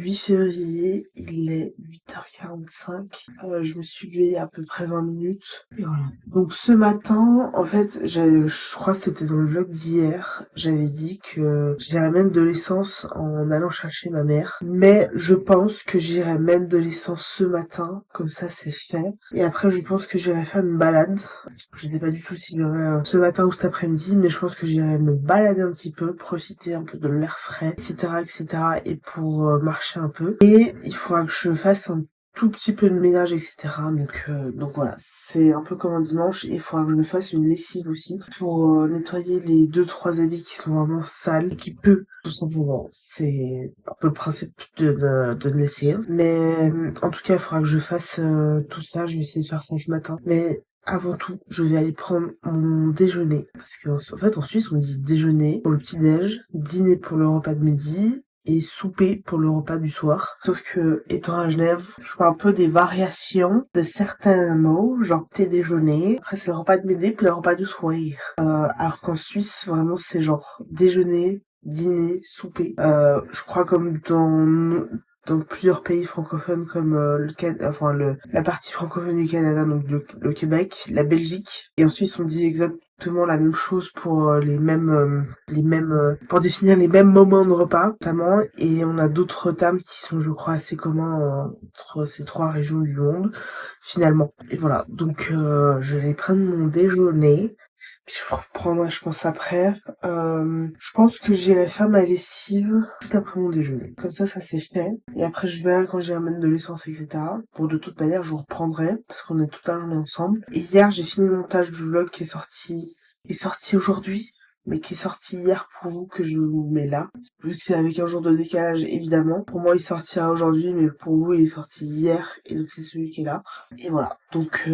8 février, il est 8h45. Je me suis levée il y a à peu près 20 minutes. Et voilà. Donc ce matin, en fait, je crois que c'était dans le vlog d'hier, j'avais dit que j'irais mettre de l'essence en allant chercher ma mère. Mais je pense que j'irai mettre de l'essence ce matin, comme ça c'est fait. Et après je pense que j'irai faire une balade. Je sais pas du tout si j'irai ce matin ou cet après-midi, mais je pense que j'irai me balader un petit peu, profiter un peu de l'air frais, etc., etc., et pour marcher un peu. Et il faudra que je fasse un tout petit peu de ménage, etc. Donc voilà, c'est un peu comme un dimanche, et il faudra que je me fasse une lessive aussi pour nettoyer les 2-3 habits qui sont vraiment sales, qui peut, tout simplement. C'est un peu le principe de lessive. Mais en tout cas, il faudra que je fasse tout ça. Je vais essayer de faire ça ce matin. Mais avant tout, je vais aller prendre mon déjeuner. Parce qu'en fait, en Suisse, on dit déjeuner pour le petit-déj, dîner pour le repas de midi, et souper pour le repas du soir. Sauf que, étant à Genève, je fais un peu des variations de certains mots, genre thé déjeuner, après c'est le repas de midi, puis le repas du soir. Alors qu'en Suisse, vraiment, c'est genre déjeuner, dîner, souper. Je crois comme dans plusieurs pays francophones comme la partie francophone du Canada, donc le Québec, la Belgique, et en Suisse on dit exactement la même chose pour pour définir les mêmes moments de repas notamment, et on a d'autres termes qui sont, je crois, assez communs entre ces trois régions du monde finalement. Et voilà, donc je vais aller prendre mon déjeuner. Puis je reprendrai, je pense, après. Je pense que j'irai faire ma lessive juste après mon déjeuner. Comme ça c'est fait. Et après, je verrai quand j'irai mettre de l'essence, etc. Bon, de toute manière, je vous reprendrai, parce qu'on est toute la journée ensemble. Et hier, j'ai fini le montage du vlog qui est sorti aujourd'hui, mais qui est sorti hier pour vous, que je vous mets là. Vu que c'est avec un jour de décalage, évidemment. Pour moi, il sortira aujourd'hui, mais pour vous, il est sorti hier, et donc c'est celui qui est là. Et voilà. Donc,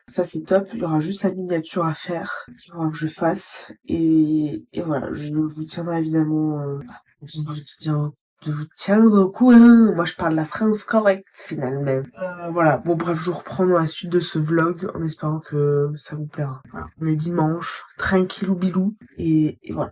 ça c'est top, il y aura juste la miniature à faire, qu'il faudra que je fasse, et voilà, je vous tiendrai évidemment, de vous tiendre au courant. Moi je parle la France correcte finalement. Voilà, bon bref, je vous reprends dans la suite de ce vlog, en espérant que ça vous plaira. Voilà, on est dimanche, tranquillou bilou, et voilà.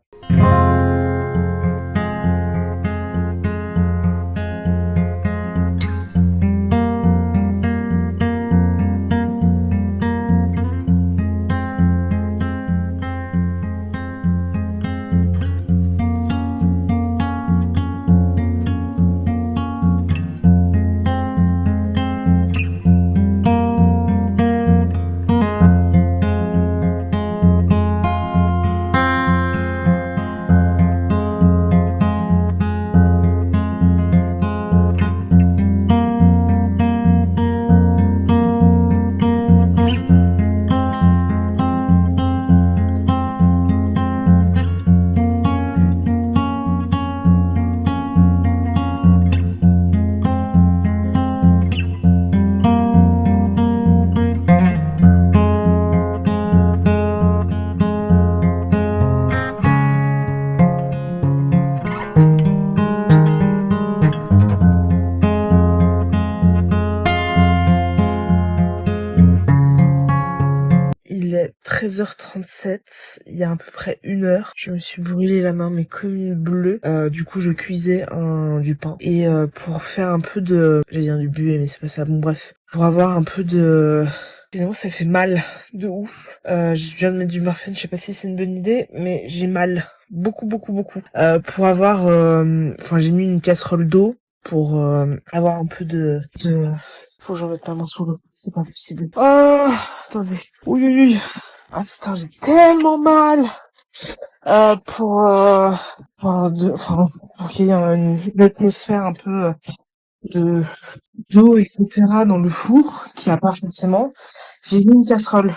Il est 13h37, il y a à peu près 1 heure, je me suis brûlé la main mais comme une bleue. Du coup je cuisais du pain, et pour faire un peu de... j'allais dire du buée, mais c'est pas ça, bon bref. Pour avoir un peu de... Finalement ça fait mal de ouf. Je viens de mettre du Marfen, je sais pas si c'est une bonne idée, mais j'ai mal. Beaucoup, beaucoup, beaucoup. Pour avoir... Enfin j'ai mis une casserole d'eau pour avoir un peu de... Faut que j'en mette ma main sous l'eau, c'est pas possible. Oh, attendez. Oui, oui, oui. Ah putain, j'ai tellement mal. Pour qu'il y ait une atmosphère un peu de d'eau, etc. dans le four, qui a pas forcément. J'ai mis une casserole.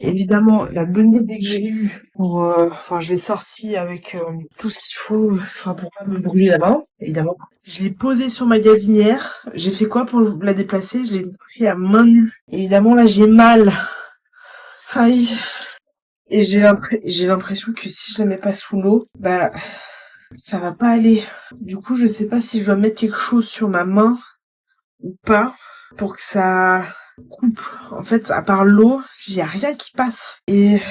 Évidemment, la bonne idée que j'ai eue je l'ai sortie avec tout ce qu'il faut, pour pas me brûler la main, évidemment. Je l'ai posée sur ma gazinière. J'ai fait quoi pour la déplacer? Je l'ai pris à main nue. Évidemment, là, j'ai mal. Aïe. Et j'ai l'impression que si je la mets pas sous l'eau, ça va pas aller. Du coup, je sais pas si je dois mettre quelque chose sur ma main ou pas pour que ça coupe. En fait, à part l'eau, y a rien qui passe. Et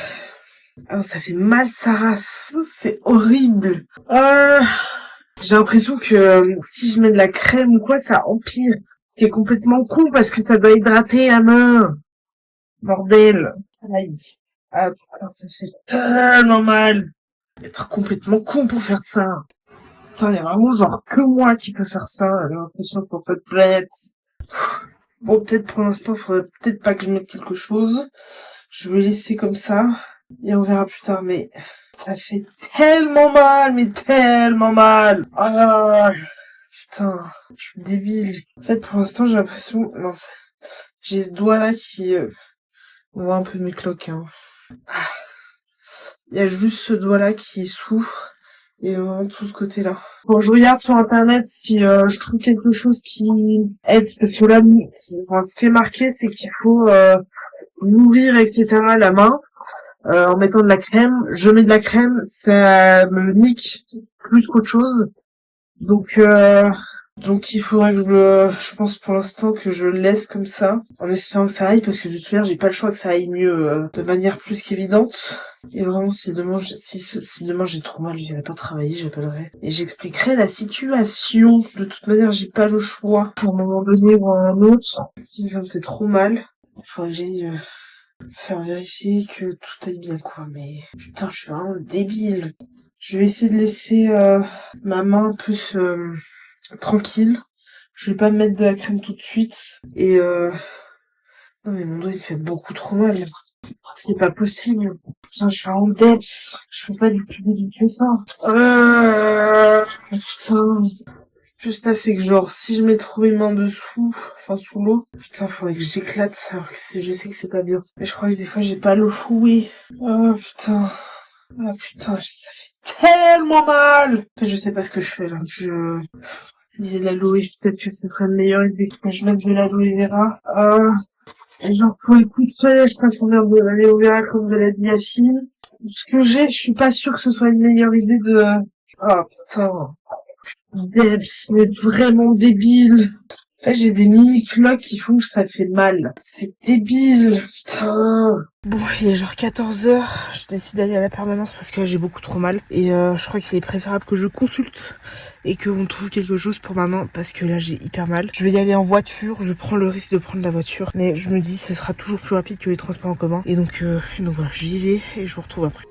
ça fait mal sa race. C'est horrible. J'ai l'impression que si je mets de la crème ou quoi, ça empire. Ce qui est complètement con parce que ça doit hydrater la main. Bordel. Aïe. Ah putain, ça fait tellement mal. Être complètement con pour faire ça. Putain, il y a vraiment genre que moi qui peux faire ça. J'ai l'impression qu'il faut pas de planète. Bon, peut-être pour l'instant, faudrait peut-être pas que je mette quelque chose. Je vais laisser comme ça. Et on verra plus tard, mais ça fait tellement mal, mais tellement mal. Ah, putain, je suis débile. En fait, pour l'instant, j'ai l'impression... Non, j'ai ce doigt-là qui... On voit un peu mes cloques, hein. Ah, il y a juste ce doigt-là qui souffre. Et tout ce côté-là. Bon, je regarde sur internet si je trouve quelque chose qui aide, parce que là, enfin, ce qui est marqué, c'est qu'il faut nourrir, etc. la main en mettant de la crème. Je mets de la crème, ça me nique plus qu'autre chose. Donc il faudrait que je pense pour l'instant que je le laisse comme ça, en espérant que ça aille, parce que de toute manière j'ai pas le choix que ça aille mieux de manière plus qu'évidente. Et vraiment si demain j'ai trop mal, j'irai pas travailler, j'appellerai et j'expliquerai la situation. De toute manière j'ai pas le choix pour un moment donné ou à un autre. Si ça me fait trop mal, il faudrait que j'aille faire vérifier que tout aille bien quoi. Mais putain, je suis vraiment débile. Je vais essayer de laisser ma main plus tranquille. Je vais pas me mettre de la crème tout de suite. Et non mais mon doigt il fait beaucoup trop mal. C'est pas possible. Putain, je suis en depth. Je fais pas du plus débile que ça. Putain. Juste là, c'est que genre, si je mets trop mes mains dessous, enfin sous l'eau, putain, faudrait que j'éclate, alors que je sais que c'est pas bien. Mais je crois que des fois, j'ai pas le jouet. Oh putain. Ah putain, ça fait tellement mal. En fait, je sais pas ce que je fais là. Il y a de l'aloe, peut-être que ça ferait une meilleure idée que je mette de l'aloe vera. Et genre, pour les coups de soleil, je préfère de l'aloe vera comme de la diachine. Ce que j'ai, je suis pas sûre que ce soit une meilleure idée de... Oh putain. Debs, mais vraiment débile. Là, j'ai des mini-cloques qui font que ça fait mal. C'est débile, putain. Bon, il est genre 14h. Je décide d'aller à la permanence parce que là, j'ai beaucoup trop mal. Et je crois qu'il est préférable que je consulte et qu'on trouve quelque chose pour ma main parce que là, j'ai hyper mal. Je vais y aller en voiture. Je prends le risque de prendre la voiture. Mais je me dis, ce sera toujours plus rapide que les transports en commun. Et donc voilà, j'y vais et je vous retrouve après.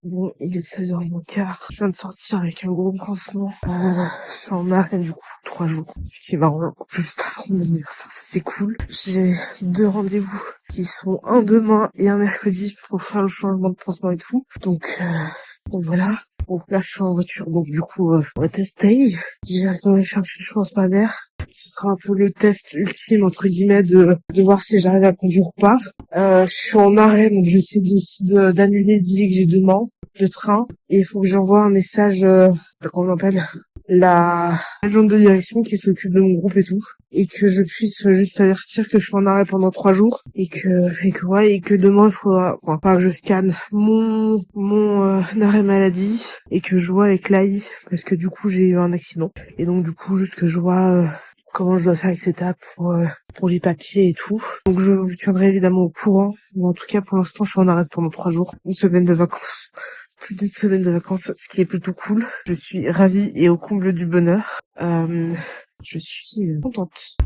Bon, il est 16h15. Je viens de sortir avec un gros pansement. Je suis en arrêt du coup 3 jours. Ce qui est marrant, juste avant mon anniversaire, ça c'est cool. J'ai 2 rendez-vous qui sont un demain et un mercredi pour faire le changement de pansement et tout. Donc voilà. Donc là, je suis en voiture, donc du coup, on va tester. J'ai retourné chercher, je pense, ma mère. Ce sera un peu le test ultime, entre guillemets, de voir si j'arrive à conduire ou pas. Je suis en arrêt, donc j'essaie aussi d'annuler le billet que j'ai demain de train. Et il faut que j'envoie un message, comment on appelle, la agente de direction qui s'occupe de mon groupe et tout. Et que je puisse juste avertir que je suis en arrêt pendant 3 jours. Et que voilà, et que demain, il faudra, enfin, pas que je scanne mon arrêt maladie. Et que je vois avec l'AI, parce que du coup, j'ai eu un accident. Et donc, du coup, juste que je vois, comment je dois faire, etc. pour les papiers et tout. Donc je vous tiendrai évidemment au courant. Mais en tout cas, pour l'instant, je suis en arrêt pendant 3 jours. Une semaine de vacances. Plus d'une semaine de vacances, ce qui est plutôt cool. Je suis ravie et au comble du bonheur. Je suis contente.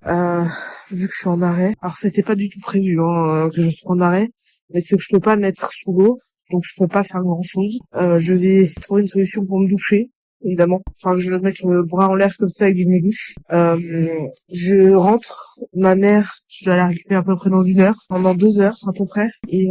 Vu que je suis en arrêt. Alors c'était pas du tout prévu que je sois en arrêt. Mais c'est que je peux pas mettre sous l'eau. Donc je peux pas faire grand chose. Je vais trouver une solution pour me doucher. Évidemment. Enfin, que je vais mettre le bras en l'air comme ça et que je me douche. Je rentre. Ma mère, je dois la récupérer à peu près dans 1 heure. Pendant 2 heures, à peu près. Et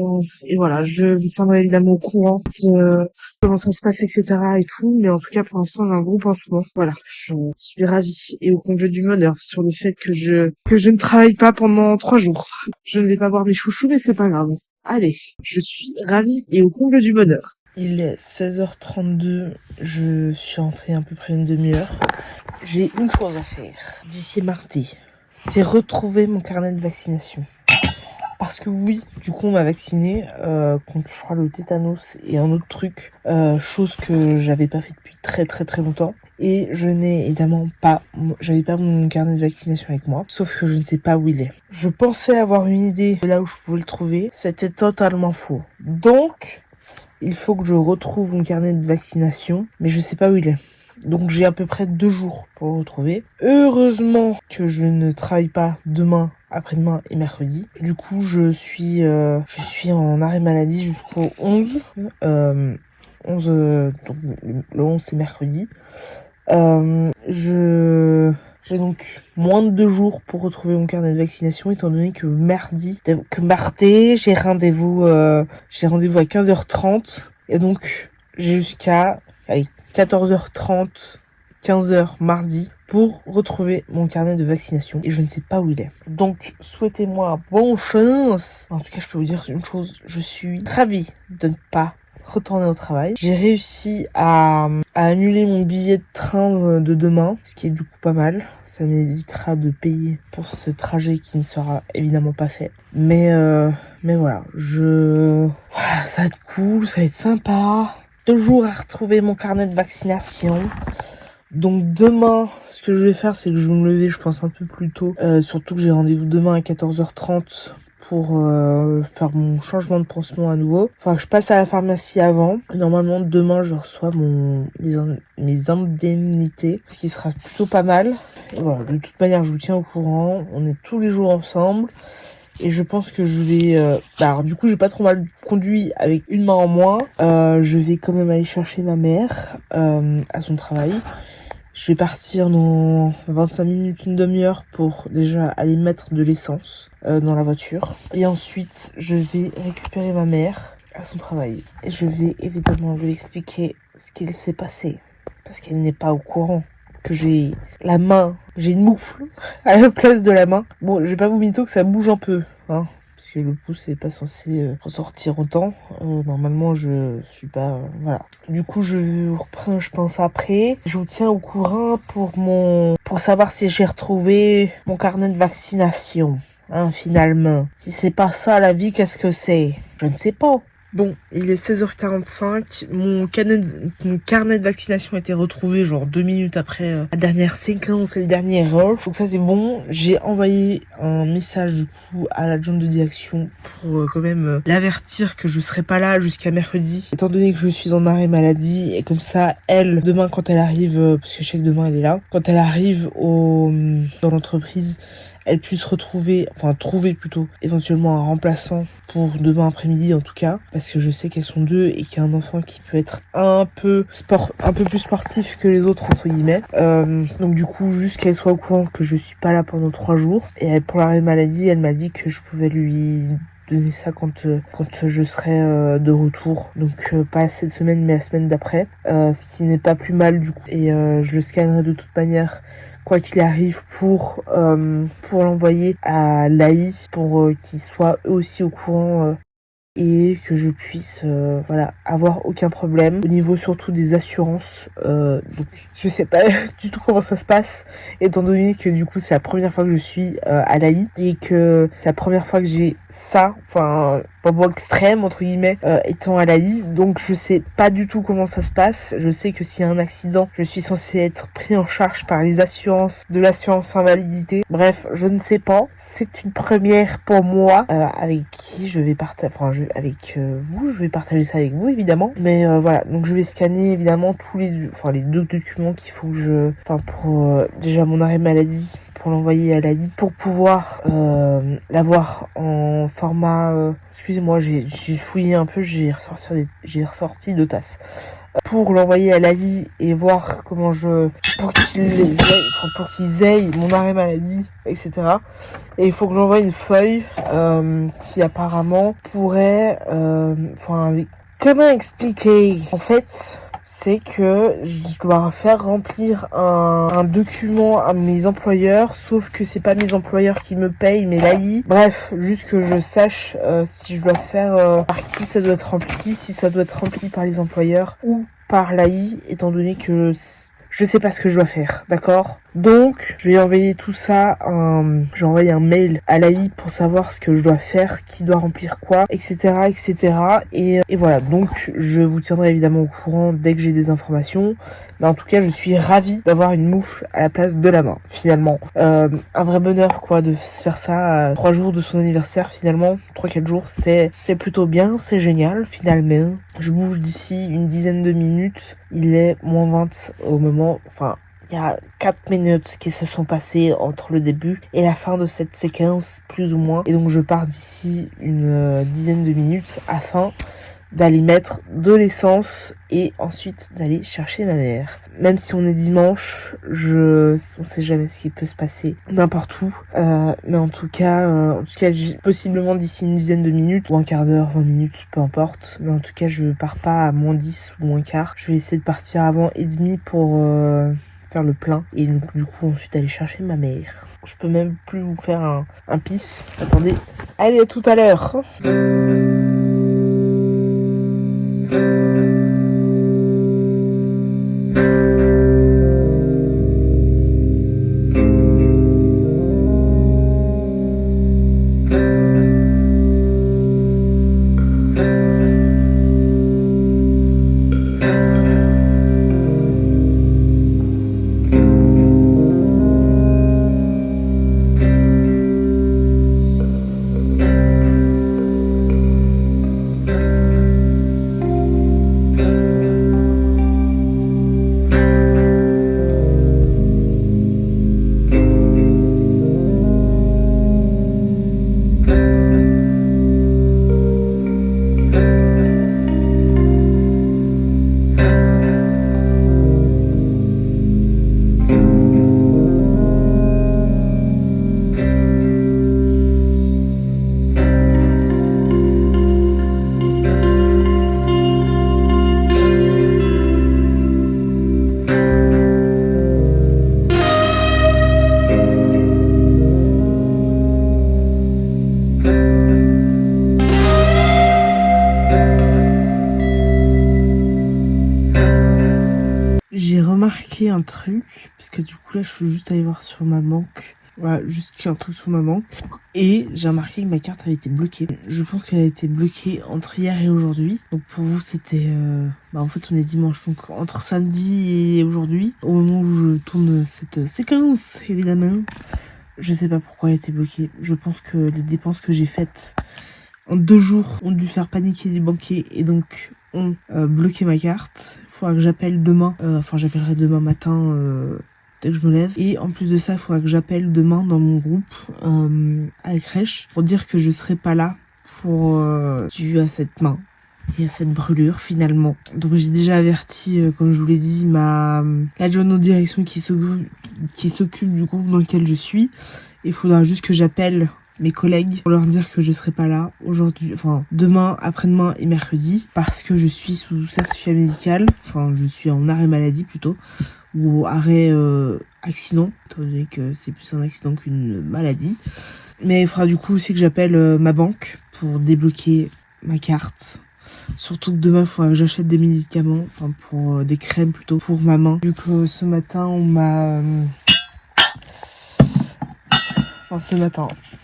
voilà. Je vous tiendrai évidemment au courant de comment ça se passe, etc. et tout. Mais en tout cas, pour l'instant, j'ai un gros pansement. Voilà. Je suis ravie et au comble du bonheur sur le fait que je ne travaille pas pendant 3 jours. Je ne vais pas voir mes chouchous, mais c'est pas grave. Allez. Je suis ravie et au comble du bonheur. Il est 16h32, je suis rentrée à peu près une demi-heure. J'ai une chose à faire d'ici mardi, c'est retrouver mon carnet de vaccination. parce que oui, du coup on m'a vacciné contre je crois le tétanos et un autre truc, chose que j'avais pas fait depuis très très très longtemps. Et je n'ai évidemment pas, j'avais pas mon carnet de vaccination avec moi, sauf que je ne sais pas où il est. Je pensais avoir une idée de là où je pouvais le trouver, c'était totalement faux. Donc, il faut que je retrouve mon carnet de vaccination, mais je sais pas où il est. Donc j'ai à peu près 2 jours pour le retrouver. Heureusement que je ne travaille pas demain, après-demain et mercredi. Du coup, je suis en arrêt maladie jusqu'au 11. 11 donc le 11 c'est mercredi. J'ai donc moins de 2 jours pour retrouver mon carnet de vaccination, étant donné que mardi, j'ai rendez-vous à 15h30. Et donc, j'ai jusqu'à 14h30, 15h mardi pour retrouver mon carnet de vaccination. Et je ne sais pas où il est. Donc, souhaitez-moi bonne chance. En tout cas, je peux vous dire une chose. Je suis ravie de ne pas retourner au travail. J'ai réussi à annuler mon billet de train de demain, ce qui est du coup pas mal. Ça m'évitera de payer pour ce trajet qui ne sera évidemment pas fait. Mais voilà, ça va être cool, ça va être sympa. 2 jours à retrouver mon carnet de vaccination. Donc demain, ce que je vais faire, c'est que je vais me lever, je pense, un peu plus tôt. Surtout que j'ai rendez-vous demain à 14h30 pour faire mon changement de pansement à nouveau. Enfin, je passe à la pharmacie avant. Normalement, demain, je reçois mes indemnités, ce qui sera plutôt pas mal. Et voilà, de toute manière, je vous tiens au courant. On est tous les jours ensemble. Et je pense que je vais... alors du coup, j'ai pas trop mal conduit avec une main en moins. Je vais quand même aller chercher ma mère à son travail. Je vais partir dans 25 minutes, une demi-heure pour déjà aller mettre de l'essence dans la voiture. Et ensuite, je vais récupérer ma mère à son travail. Et je vais évidemment lui expliquer ce qu'il s'est passé. Parce qu'elle n'est pas au courant que j'ai une moufle à la place de la main. Bon, je vais pas vous mytho que ça bouge un peu, hein. Parce que le pouce est pas censé ressortir autant. Normalement, je suis pas... voilà. Du coup, je vous reprends, je pense, après. Je vous tiens au courant pour savoir si j'ai retrouvé mon carnet de vaccination. Hein, finalement. Si c'est pas ça, la vie, qu'est-ce que c'est? Je ne sais pas. Bon, il est 16h45, mon carnet de vaccination a été retrouvé genre 2 minutes après la dernière séquence et le dernier rush. Donc ça c'est bon, j'ai envoyé un message du coup à l'adjointe de direction pour quand même l'avertir que je serai pas là jusqu'à mercredi, étant donné que je suis en arrêt maladie. Et comme ça, elle, demain quand elle arrive, parce que je sais que demain elle est là, quand elle arrive dans l'entreprise, elle puisse trouver plutôt éventuellement un remplaçant pour demain après-midi en tout cas, parce que je sais qu'elles sont 2 et qu'il y a un enfant qui peut être un peu plus sportif que les autres entre guillemets. Donc du coup, juste qu'elle soit au courant que je suis pas là pendant 3 jours. Et pour l'arrêt maladie, elle m'a dit que je pouvais lui donner ça quand je serai de retour, donc pas cette semaine mais la semaine d'après, ce qui n'est pas plus mal du coup. Et je le scannerai de toute manière quoi qu'il arrive pour l'envoyer à l'AI pour qu'ils soient eux aussi au courant et que je puisse avoir aucun problème au niveau surtout des assurances. Donc je sais pas du tout comment ça se passe, étant donné que du coup c'est la première fois que je suis à l'AI et que c'est la première fois que j'ai ça, enfin pas extrême entre guillemets, étant à l'AI. Donc je sais pas du tout comment ça se passe. Je sais que s'il y a un accident, je suis censée être pris en charge par les assurances de l'assurance invalidité. Bref, je ne sais pas. C'est une première pour moi, avec qui je vais partager, avec vous, je vais partager ça avec vous évidemment. Mais voilà, donc je vais scanner évidemment les 2 documents qu'il faut que pour déjà mon arrêt maladie, pour l'envoyer à l'AI, pour pouvoir l'avoir en format... excusez-moi, j'ai fouillé un peu, j'ai ressorti 2 tasses. Pour l'envoyer à l'AI et voir comment pour qu'ils aient mon arrêt maladie, etc. Et il faut que j'envoie une feuille qui apparemment pourrait... comment expliquer? En fait, c'est que je dois faire remplir un document à mes employeurs, sauf que c'est pas mes employeurs qui me payent, mais l'AI. Bref, juste que je sache si je dois faire par qui ça doit être rempli, si ça doit être rempli par les employeurs ou par l'AI, étant donné que je sais pas ce que je dois faire, d'accord? Donc, je vais envoyer tout ça, je vais envoyer un mail à l'AI pour savoir ce que je dois faire, qui doit remplir quoi, etc., etc. Et voilà, donc je vous tiendrai évidemment au courant dès que j'ai des informations. Mais en tout cas, je suis ravie d'avoir une moufle à la place de la main, finalement. Un vrai bonheur, quoi, de se faire ça à 3 jours de son anniversaire, finalement. 3-4 jours, c'est plutôt bien, c'est génial, finalement. Je bouge d'ici une dizaine de minutes. Il est -20 au moment, enfin, il y a 4 minutes qui se sont passées entre le début et la fin de cette séquence, plus ou moins. Et donc, je pars d'ici une dizaine de minutes afin d'aller mettre de l'essence et ensuite d'aller chercher ma mère. Même si on est dimanche, on sait jamais ce qui peut se passer n'importe où. Mais en tout cas, possiblement d'ici une dizaine de minutes ou un quart d'heure, 20 minutes, peu importe. Mais en tout cas, je pars pas à -10 ou -15. Je vais essayer de partir avant et demi pour faire le plein et donc, du coup ensuite aller chercher ma mère. Je peux même plus vous faire un pisse. Attendez. Allez, à tout à l'heure. J'ai remarqué un truc, parce que du coup là je suis juste allée voir sur ma banque. Voilà, juste un truc sur ma banque. Et j'ai remarqué que ma carte avait été bloquée. Je pense qu'elle a été bloquée entre hier et aujourd'hui. Donc pour vous c'était... en fait on est dimanche, donc entre samedi et aujourd'hui. Au moment où je tourne cette séquence, évidemment. Je sais pas pourquoi elle a été bloquée. Je pense que les dépenses que j'ai faites en 2 jours ont dû faire paniquer les banquiers et donc ont bloqué ma carte. Il faudra que j'appelle demain. J'appellerai demain matin dès que je me lève. Et en plus de ça, il faudra que j'appelle demain dans mon groupe à la crèche pour dire que je serai pas là pour dû à cette main et à cette brûlure finalement. Donc j'ai déjà averti, comme je vous l'ai dit, l'adjointe de direction qui s'occupe du groupe dans lequel je suis. Il faudra juste que j'appelle mes collègues pour leur dire que je serai pas là aujourd'hui, demain, après-demain et mercredi parce que je suis sous certificat médical, je suis en arrêt maladie plutôt, ou arrêt accident, étant donné que c'est plus un accident qu'une maladie. Mais il faudra du coup aussi que j'appelle ma banque pour débloquer ma carte. Surtout que demain, il faudra que j'achète des médicaments, pour des crèmes plutôt, pour ma main. Vu que ce matin, on m'a...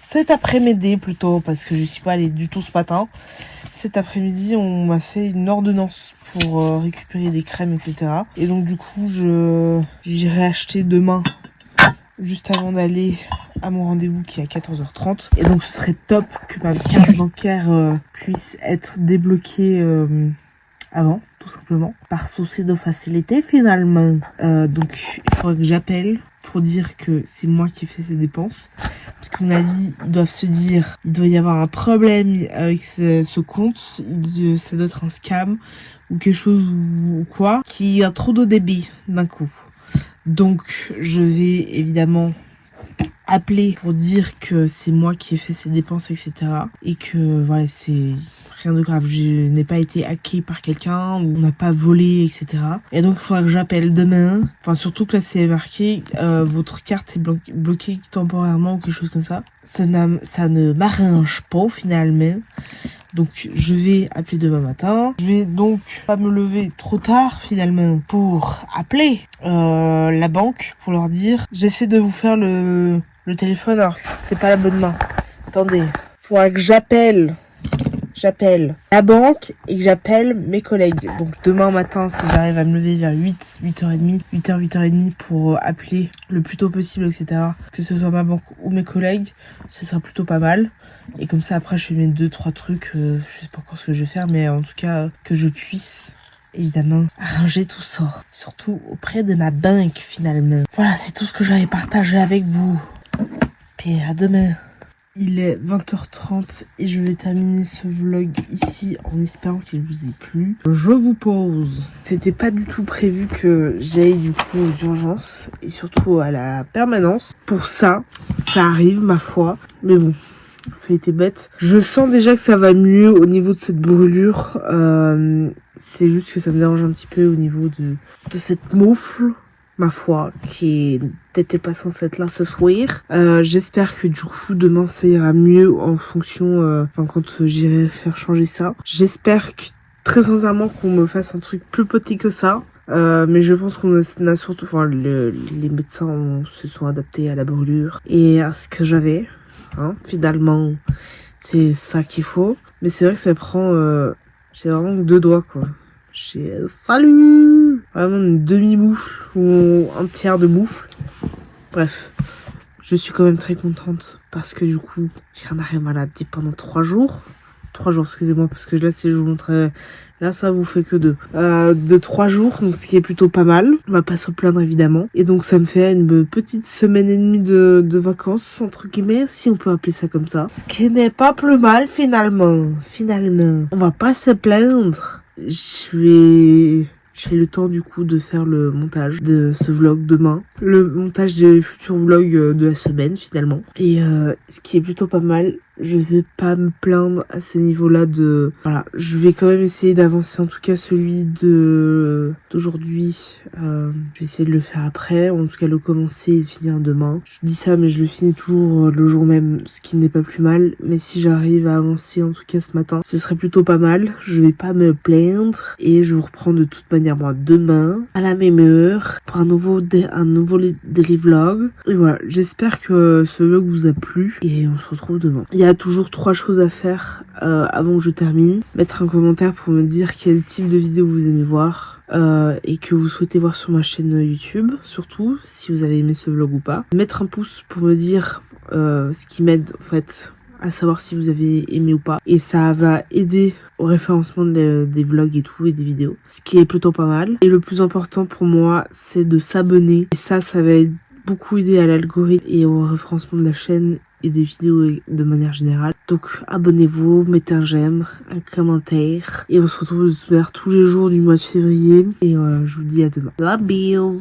cet après-midi plutôt, parce que je suis pas allée du tout ce matin. Cet après-midi, on m'a fait une ordonnance pour récupérer des crèmes, etc. Et donc du coup, j'irai acheter demain, juste avant d'aller à mon rendez-vous qui est à 14h30. Et donc ce serait top que ma carte bancaire puisse être débloquée avant, tout simplement, par souci de facilité finalement. Donc il faudrait que j'appelle pour dire que c'est moi qui ai fait ces dépenses. Parce qu'à mon avis, ils doivent se dire, il doit y avoir un problème avec ce compte, ça doit être un scam ou quelque chose ou quoi, qui a trop de débit d'un coup. Donc je vais évidemment appeler pour dire que c'est moi qui ai fait ces dépenses, etc. Et que voilà, c'est rien de grave. Je n'ai pas été hacké par quelqu'un ou on n'a pas volé, etc. Et donc il faudra que j'appelle demain. Surtout que là c'est marqué votre carte est bloquée temporairement ou quelque chose comme ça. Ça ne m'arrange pas finalement. Donc je vais appeler demain matin. Je vais donc pas me lever trop tard finalement pour appeler la banque pour leur dire j'essaie de vous faire le téléphone alors que c'est pas la bonne main. Attendez, faudra que j'appelle la banque et que j'appelle mes collègues. Donc demain matin, si j'arrive à me lever vers 8h30 pour appeler le plus tôt possible, etc., que ce soit ma banque ou mes collègues, ce sera plutôt pas mal. Et comme ça, après, je fais mes 2-3 trucs, je sais pas encore ce que je vais faire, mais en tout cas, que je puisse évidemment arranger tout ça. Surtout auprès de ma banque, finalement. Voilà, c'est tout ce que j'avais partagé avec vous. Puis à demain. Il est 20h30 et je vais terminer ce vlog ici en espérant qu'il vous ait plu. Je vous pose. C'était pas du tout prévu que j'aille du coup aux urgences et surtout à la permanence. Pour ça, ça arrive ma foi. Mais bon, ça a été bête. Je sens déjà que ça va mieux au niveau de cette brûlure. C'est juste que ça me dérange un petit peu au niveau de cette moufle. Ma foi, qui n'était pas censée être là ce soir. J'espère que du coup demain ça ira mieux en fonction, quand j'irai faire changer ça. J'espère que très sincèrement qu'on me fasse un truc plus petit que ça. Mais je pense qu'on a surtout, les médecins se sont adaptés à la brûlure et à ce que j'avais. Finalement, c'est ça qu'il faut. Mais c'est vrai que ça prend, j'ai vraiment 2 doigts quoi. Salut, vraiment une demi-moufle ou un tiers de moufle. Bref, je suis quand même très contente parce que du coup, j'ai un arrêt maladie pendant 3 jours. 3 jours, excusez-moi, parce que là, si je vous montrais, là, ça vous fait que 2. De 3 jours, donc ce qui est plutôt pas mal. On va pas se plaindre, évidemment. Et donc, ça me fait une petite semaine et demie de vacances, entre guillemets, si on peut appeler ça comme ça. Ce qui n'est pas plus mal, finalement. On va pas se plaindre. J'ai le temps du coup de faire le montage de ce vlog demain. Le montage des futurs vlogs de la semaine finalement. Et ce qui est plutôt pas mal. Je vais pas me plaindre à ce niveau-là de... Voilà, je vais quand même essayer d'avancer en tout cas celui d'aujourd'hui. Je vais essayer de le faire après, en tout cas le commencer et le finir demain. Je dis ça mais je le finis toujours le jour même, ce qui n'est pas plus mal. Mais si j'arrive à avancer en tout cas ce matin, ce serait plutôt pas mal. Je vais pas me plaindre et je vous reprends de toute manière moi demain à la même heure pour un nouveau daily vlog. Et voilà, j'espère que ce vlog vous a plu et on se retrouve demain. Il y a toujours 3 choses à faire avant que je termine. Mettre un commentaire pour me dire quel type de vidéo vous aimez voir et que vous souhaitez voir sur ma chaîne YouTube, surtout si vous avez aimé ce vlog ou pas. Mettre un pouce pour me dire ce qui m'aide en fait à savoir si vous avez aimé ou pas. Et ça va aider au référencement des vlogs et tout et des vidéos, ce qui est plutôt pas mal. Et le plus important pour moi, c'est de s'abonner. Et ça va beaucoup aider à l'algorithme et au référencement de la chaîne et des vidéos de manière générale. Donc abonnez-vous, mettez un j'aime, un commentaire. Et on se retrouve vers tous les jours du mois de février. Et je vous dis à demain. La bills.